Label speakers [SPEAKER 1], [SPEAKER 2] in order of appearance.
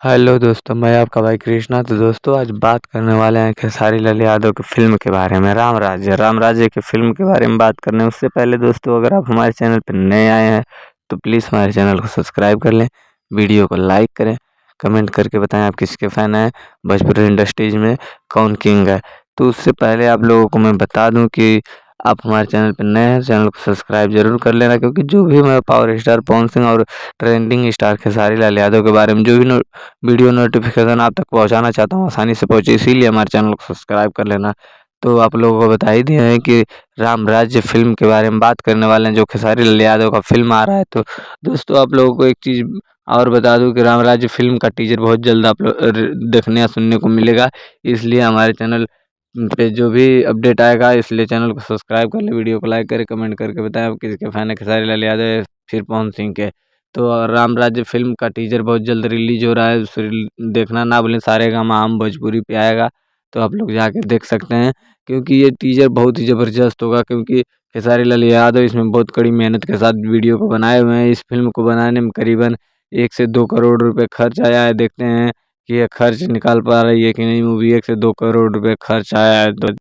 [SPEAKER 1] Hello दोस्तों, मैं आपका भाई कृष्णा। तो दोस्तों आज बात करने वाले हैं खेसारी लाल यादव की फ़िल्म के बारे में, राम राज्य की फ़िल्म के बारे में बात करने उससे पहले दोस्तों अगर आप हमारे चैनल पर नए आए हैं तो प्लीज़ हमारे चैनल को सब्सक्राइब कर लें, वीडियो को लाइक करें, कमेंट करके बताएं आप किसके फ़ैन हैं, भोजपुरी इंडस्ट्रीज में कौन किंग है। तो उससे पहले आप लोगों को मैं बता दूं कि आप हमारे चैनल पर नए हैं, चैनल को सब्सक्राइब जरूर कर लेना, क्योंकि जो भी मैं पावर स्टार पवन सिंह और ट्रेंडिंग स्टार खेसारी लाल यादव के बारे में जो भी वीडियो नोटिफिकेशन आप तक पहुंचाना चाहता हूं आसानी से पहुंचे, इसीलिए हमारे चैनल को सब्सक्राइब कर लेना। तो आप लोगों को बता ही दिए हैं कि राम राज्य फ़िल्म के बारे में बात करने वाले हैं, जो खेसारी लाल यादव का फ़िल्म आ रहा है। तो दोस्तों आप लोगों को एक चीज़ और बता दूं कि राम राज्य फ़िल्म का टीज़र बहुत जल्द आप लोग देखने या सुनने को मिलेगा। इसलिए हमारे चैनल पे जो भी अपडेट आएगा, इसलिए चैनल को सब्सक्राइब कर ले, वीडियो को लाइक करें, कमेंट करके बताएं आप किसके फ़ैन है, खेसारी लाल यादव या फिर पवन सिंह के। तो राम राज्य फ़िल्म का टीज़र बहुत जल्द रिलीज़ हो रहा है, उसे देखना ना भूलें। सारेगामा हम भोजपुरी पे आएगा, तो आप लोग जाके देख सकते हैं, क्योंकि ये टीज़र बहुत ही ज़बरदस्त होगा। क्योंकि खेसारी लाल यादव इसमें बहुत कड़ी मेहनत के साथ वीडियो को बनाए हुए हैं। इस फ़िल्म को बनाने में करीबन 1 से 2 करोड़ रुपए खर्च आया है। देखते हैं कि ये खर्च निकाल पा रही है कि नहीं मूवी। 1 से 2 करोड़ रुपए खर्च आया है तो